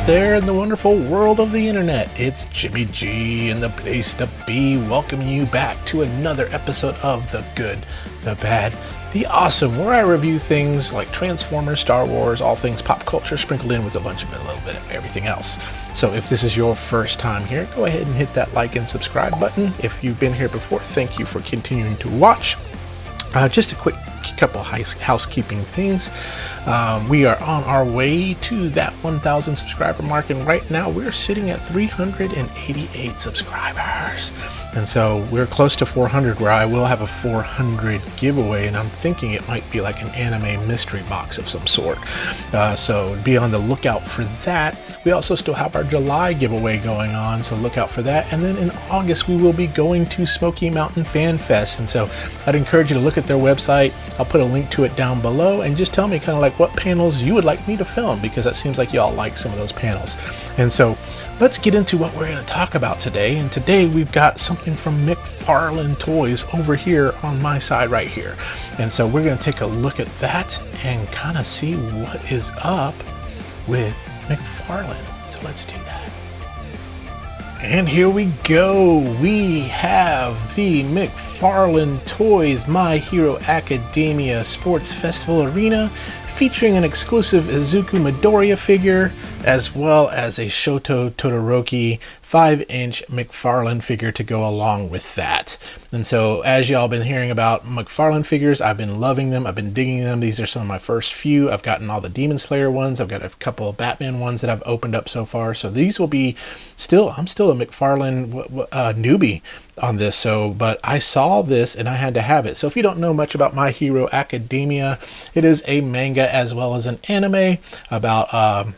there in the wonderful world of the internet. It's Jimmy G and the place to be, welcoming you back to another episode of The Good, the Bad, the Awesome, where I review things like Transformers, Star Wars, all things pop culture, sprinkled in with a little bit of everything else. So if this is your first time here, go ahead and hit that like and subscribe button. If you've been here before, thank you for continuing to watch. Just a quick couple housekeeping things. We are on our way to that 1,000 subscriber mark, and right now we're sitting at 388 subscribers, and so we're close to 400, where I will have a 400 giveaway, and I'm thinking it might be like an anime mystery box of some sort, so be on the lookout for that. We also still have our July giveaway going on, so look out for that. And then in August we will be going to Smoky Mountain Fan Fest, and so I'd encourage you to look at their website. I'll put a link to it down below, and just tell me kind of like what panels you would like me to film, because that seems like y'all like some of those panels. And so let's get into what we're going to talk about today. And today we've got something from McFarlane Toys over here on my side right here. And so we're going to take a look at that and kind of see what is up with McFarlane. So let's do that. And here we go. We have the McFarlane Toys My Hero Academia Sports Festival Arena, featuring an exclusive Izuku Midoriya figure, as well as a Shoto Todoroki 5-inch McFarlane figure to go along with that. And so, as y'all been hearing about McFarlane figures, I've been loving them. I've been digging them. These are some of my first few. I've gotten all the Demon Slayer ones. I've got a couple of Batman ones that I've opened up so far. So these will be I'm still a McFarlane newbie on this. So, but I saw this and I had to have it. So if you don't know much about My Hero Academia, it is a manga as well as an anime about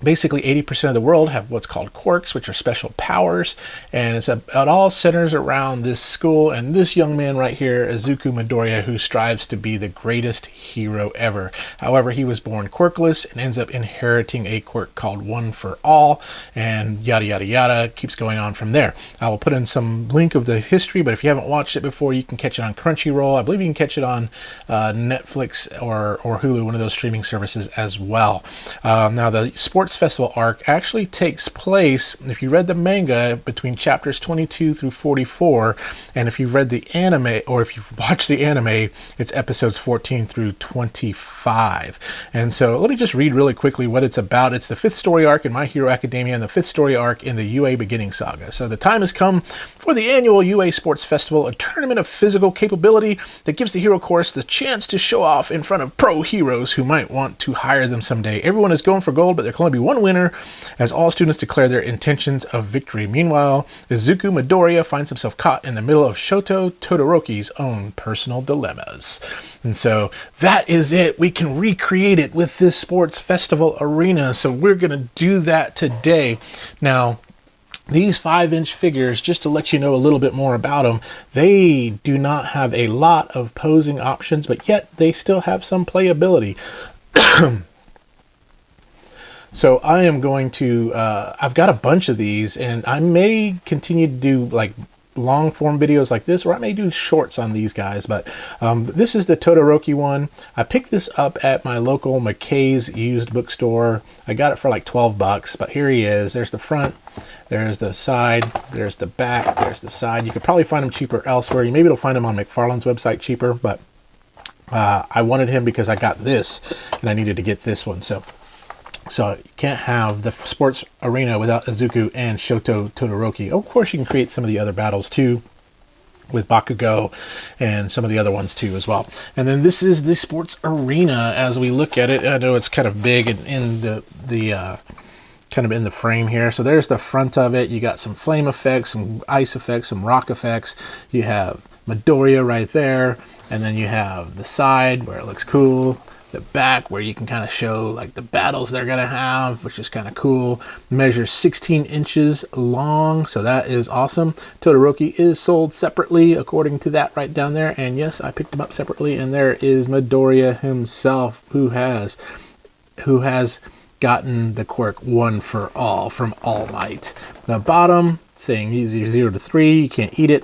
basically 80% of the world have what's called quirks, which are special powers, and it all centers around this school and this young man right here, Izuku Midoriya, who strives to be the greatest hero ever. However, he was born quirkless and ends up inheriting a quirk called One for All, and yada yada yada, keeps going on from there. I will put in some link of the history, but if you haven't watched it before, you can catch it on Crunchyroll. I believe you can catch it on Netflix or Hulu, one of those streaming services as well. Now, the sports festival arc actually takes place, if you read the manga, between chapters 22 through 44, and if you've read the anime, or if you've watched the anime, it's episodes 14 through 25. And so let me just read really quickly what it's about. It's the 5th story arc in My Hero Academia and the 5th story arc in the UA Beginning Saga. So the time has come for the annual UA Sports Festival, a tournament of physical capability that gives the hero course the chance to show off in front of pro heroes who might want to hire them someday. Everyone is going for gold, but there can only be one winner, as all students declare their intentions of victory. Meanwhile, Izuku Midoriya finds himself caught in the middle of Shoto Todoroki's own personal dilemmas. And so that is it. We can recreate it with this sports festival arena. So we're going to do that today. Now, these 5-inch figures, just to let you know a little bit more about them, they do not have a lot of posing options, but yet they still have some playability. So I am going to, I've got a bunch of these, and I may continue to do like long form videos like this, or I may do shorts on these guys, but this is the Todoroki one. I picked this up at my local McKay's used bookstore. I got it for like 12 bucks, but here he is. There's the front, there's the side, there's the back, there's the side. You could probably find him cheaper elsewhere. You maybe will find him on McFarlane's website cheaper, but I wanted him because I got this and I needed to get this one. So you can't have the sports arena without Izuku and Shoto Todoroki. Of course, you can create some of the other battles too, with Bakugo and some of the other ones too as well. And then this is the sports arena as we look at it. I know it's kind of big and in the kind of in the frame here. So there's the front of it. You got some flame effects, some ice effects, some rock effects. You have Midoriya right there, and then you have the side where it looks cool. The back where you can kind of show like the battles they're gonna have, which is kind of cool. Measures 16 inches long, so that is awesome. Todoroki is sold separately according to that right down there, and yes, I picked them up separately. And there is Midoriya himself, who has gotten the quirk One for All from All Might. The bottom saying he's 0 to 3, you can't eat it.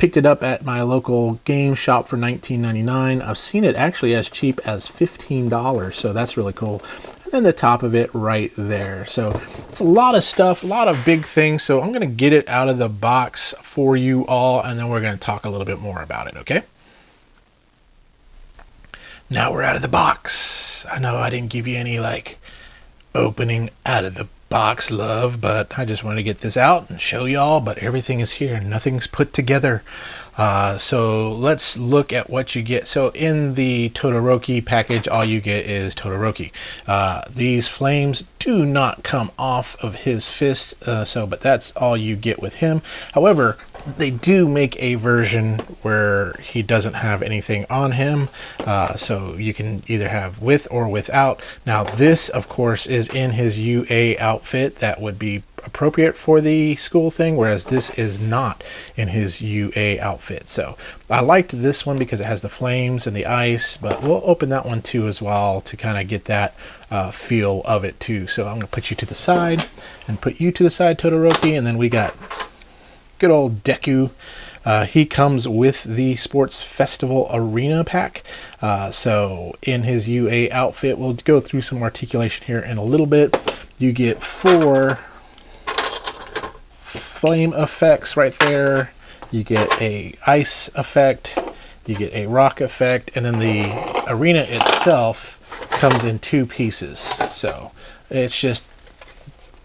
Picked it up at my local game shop for $19.99. I've seen it actually as cheap as $15, so that's really cool. And then the top of it right there. So it's a lot of stuff, a lot of big things. So I'm going to get it out of the box for you all, and then we're going to talk a little bit more about it, okay? Now we're out of the box. I know I didn't give you any like opening out of the box love, but I just wanted to get this out and show y'all. But everything is here, nothing's put together. So let's look at what you get. So in the Todoroki package, all you get is Todoroki. These flames do not come off of his fist, but that's all you get with him. However, they do make a version where he doesn't have anything on him, so you can either have with or without. Now this, of course, is in his UA outfit that would be appropriate for the school thing, whereas this is not in his UA outfit. So I liked this one because it has the flames and the ice, but we'll open that one too as well to kind of get that feel of it too. So I'm going to put you to the side and put you to the side, Todoroki, and then we got good old Deku. He comes with the Sports Festival Arena pack. So in his UA outfit, we'll go through some articulation here in a little bit. You get 4 flame effects right there. You get a ice effect, you get a rock effect, and then the arena itself comes in 2 pieces. So it's just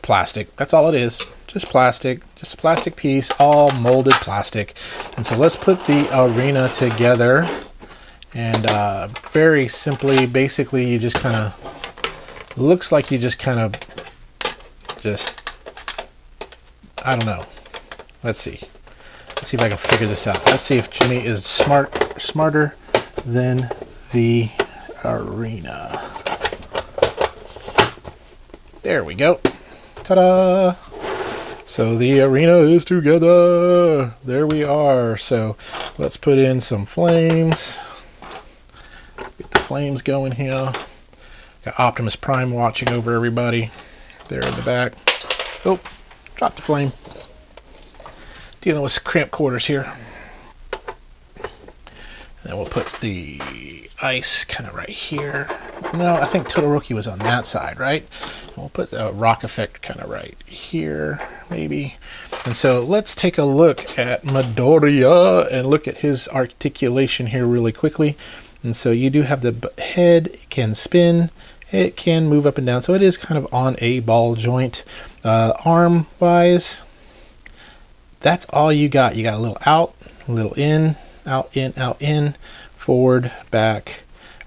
plastic. That's all it is. Just plastic, just a plastic piece, all molded plastic. And so let's put the arena together. And very simply, basically, you just kind of, looks like you just kind of, I don't know. Let's see. Let's see if I can figure this out. Let's see if Jimmy is smarter than the arena. There we go. Ta-da! So the arena is together. There we are. So let's put in some flames. Get the flames going here. Got Optimus Prime watching over everybody. There in the back. Oh, dropped the flame. Dealing with cramped quarters here. And then we'll put the ice kind of right here. No, I think Todoroki was on that side, right? And we'll put the rock effect kind of right here, maybe. And so let's take a look at Midoriya and look at his articulation here really quickly. And so you do have the head, it can spin, it can move up and down. So it is kind of on a ball joint. Arm-wise, that's all you got. You got a little out, a little in, out, in, forward, back.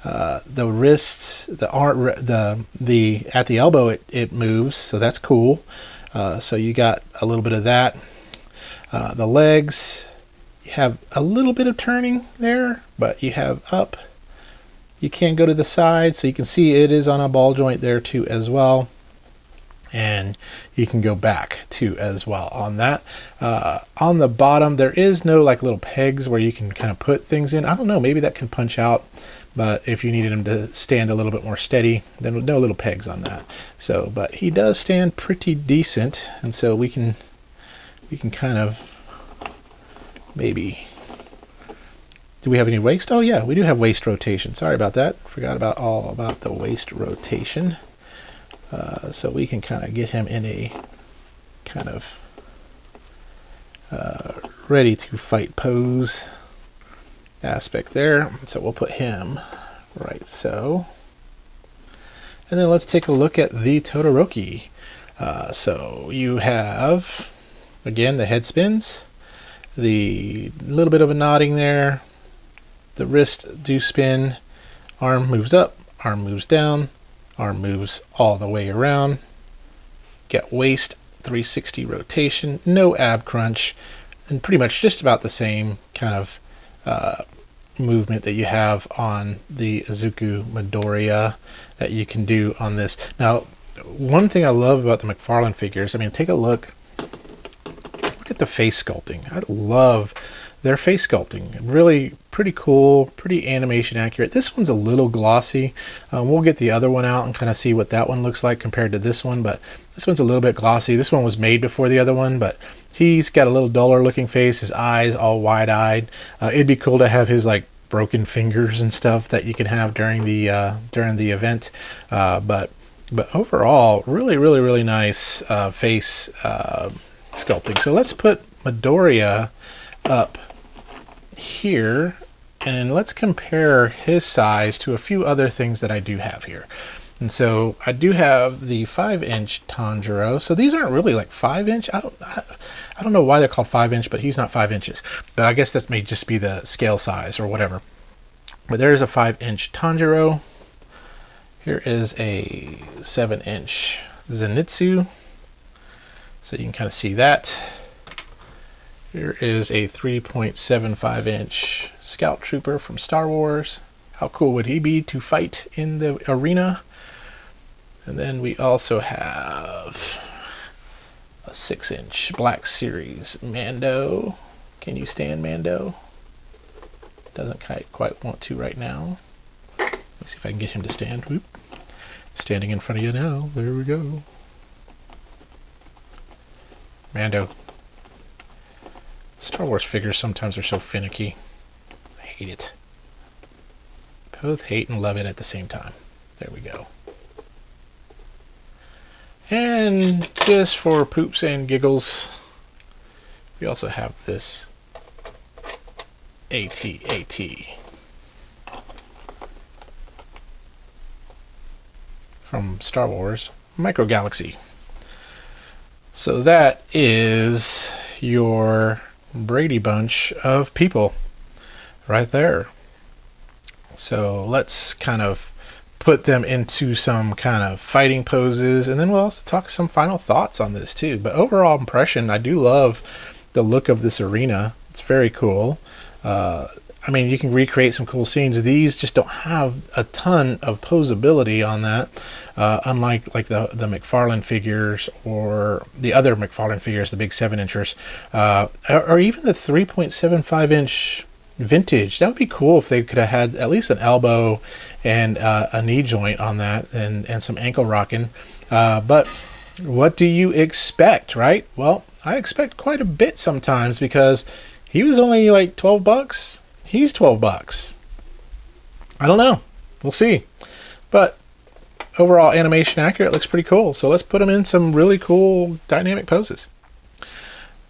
The wrists, the arm, the at the elbow, it moves, so that's cool. So you got a little bit of that. The legs, you have a little bit of turning there, but you have up. You can go to the side, so you can see it is on a ball joint there too as well. And you can go back too as well on that. On the bottom, there is no like little pegs where you can kind of put things in. I don't know, maybe that can punch out, but if you needed him to stand a little bit more steady, then no little pegs on that. So, but he does stand pretty decent, and so we can kind of maybe. Do we have any waist? Oh yeah, we do have waist rotation. Sorry about that. Forgot all about the waist rotation. So we can kind of get him in a kind of ready to fight pose aspect there. So we'll put him right so. And then let's take a look at the Todoroki. So you have, again, the head spins, the little bit of a nodding there, the wrist do spin, arm moves up, arm moves down, arm moves all the way around. Get waist 360 rotation, no ab crunch, and pretty much just about the same kind of movement that you have on the Izuku Midoriya that you can do on this. Now, one thing I love about the McFarlane figures, I mean, take a look. Look at the face sculpting. I love their face sculpting. Really pretty cool, pretty animation accurate. This one's a little glossy. We'll get the other one out and kind of see what that one looks like compared to this one, but This one's a little bit glossy. This one was made before the other one, but he's got a little duller looking face. His eyes all wide-eyed. It'd be cool to have his like broken fingers and stuff that you can have during the event. But overall, really nice face sculpting. So let's put Midoriya up here, and let's compare his size to a few other things that I do have here. And so I do have the 5-inch Tanjiro. So these aren't really like 5-inch. I don't know why they're called 5-inch, but he's not 5 inches. But I guess this may just be the scale size or whatever. But there's a 5-inch Tanjiro. Here is a 7-inch Zenitsu. So you can kind of see that. Here is a 3.75-inch Scout Trooper from Star Wars. How cool would he be to fight in the arena? And then we also have a 6-inch Black Series Mando. Can you stand Mando? Doesn't quite want to right now. Let's see if I can get him to stand. Whoop. Standing in front of you now. There we go. Mando. Star Wars figures sometimes are so finicky. I hate it. Both hate and love it at the same time. There we go. And just for poops and giggles, we also have this AT-AT from Star Wars Micro Galaxy. So that is your Brady Bunch of people right there. So let's kind of put them into some kind of fighting poses, and then we'll also talk some final thoughts on this too. But overall impression, I do love the look of this arena. It's very cool. I mean, you can recreate some cool scenes. These just don't have a ton of posability on that, unlike like the McFarlane figures or the other McFarlane figures, the big 7-inchers, or even the 3.75-inch vintage. That would be cool if they could have had at least an elbow and a knee joint on that, and some ankle rocking. But what do you expect, right? Well, I expect quite a bit sometimes, because he was only like $12. He's $12. I don't know. We'll see. But overall animation accurate, looks pretty cool. So let's put him in some really cool dynamic poses.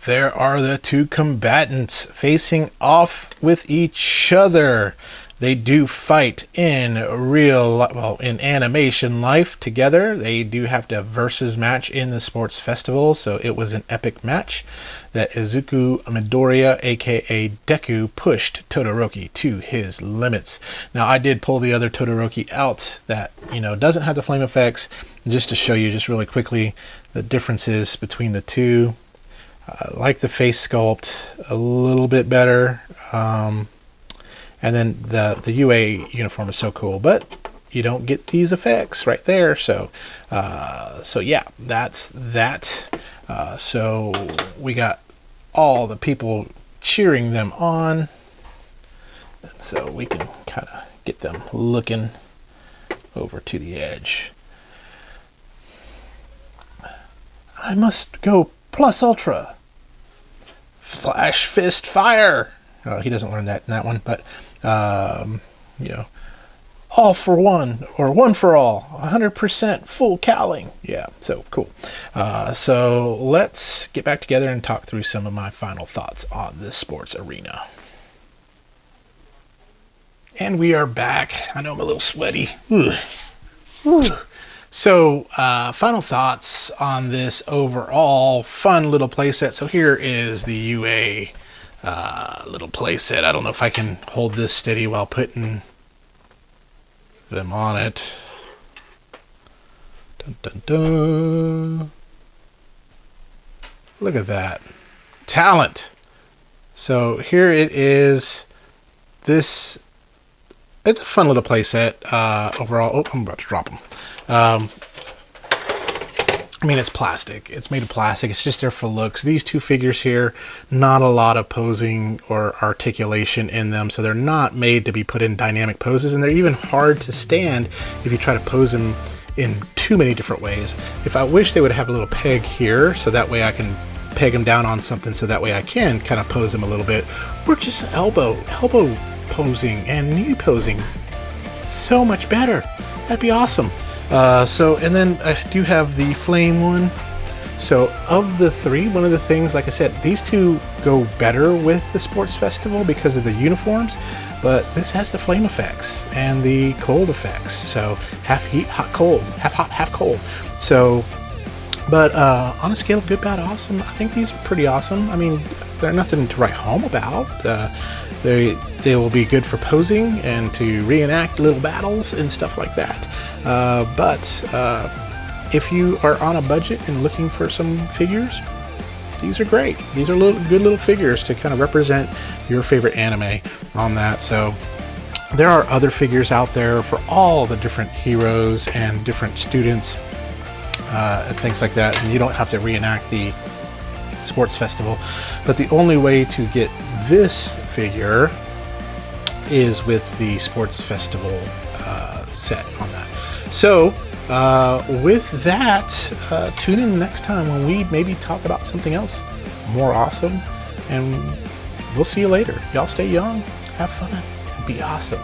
There are the two combatants facing off with each other. They do fight in in animation life together. They do have to versus match in the sports festival, so it was an epic match that Izuku Midoriya, aka Deku, pushed Todoroki to his limits. Now, I did pull the other Todoroki out that, doesn't have the flame effects, just to show you just really quickly the differences between the two. I like the face sculpt a little bit better. And then the UA uniform is so cool, but you don't get these effects right there. So yeah, that's that. So we got all the people cheering them on. And so we can kind of get them looking over to the edge. I must go plus ultra. Flash fist fire. He doesn't learn that in that one, but all for one, or one for all, 100% full cowling. Yeah, so cool. So let's get back together and talk through some of my final thoughts on this sports arena. And we are back. I know I'm a little sweaty. Ooh. So, final thoughts on this overall fun little playset. So here is the UA little playset. I don't know if I can hold this steady while putting them on it. Dun, dun, dun. Look at that. Talent. So here it is. It's a fun little playset overall. Oh, I'm about to drop them. I mean, it's plastic. It's made of plastic. It's just there for looks. These two figures here, not a lot of posing or articulation in them, so they're not made to be put in dynamic poses, and they're even hard to stand if you try to pose them in too many different ways. If I wish they would have a little peg here, so that way I can peg them down on something, so that way I can kind of pose them a little bit, or just elbow posing and knee posing. So much better. That'd be awesome. And then I do have the flame one. So of the three, one of the things, like I said, these two go better with the sports festival because of the uniforms, but this has the flame effects and the cold effects. So half heat, hot, cold, half hot, half cold. So, but on a scale of good, bad, awesome, I think these are pretty awesome. I mean, they're nothing to write home about. They will be good for posing and to reenact little battles and stuff like that. If you are on a budget and looking for some figures, these are great. These are good little figures to kind of represent your favorite anime on that. So there are other figures out there for all the different heroes and different students and things like that. And you don't have to reenact the sports festival. But the only way to get this figure is with the sports festival set on that. So with that, tune in next time when we maybe talk about something else more awesome, and we'll see you later. Y'all stay young, have fun, and be awesome.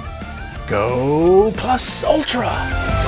Go Plus Ultra!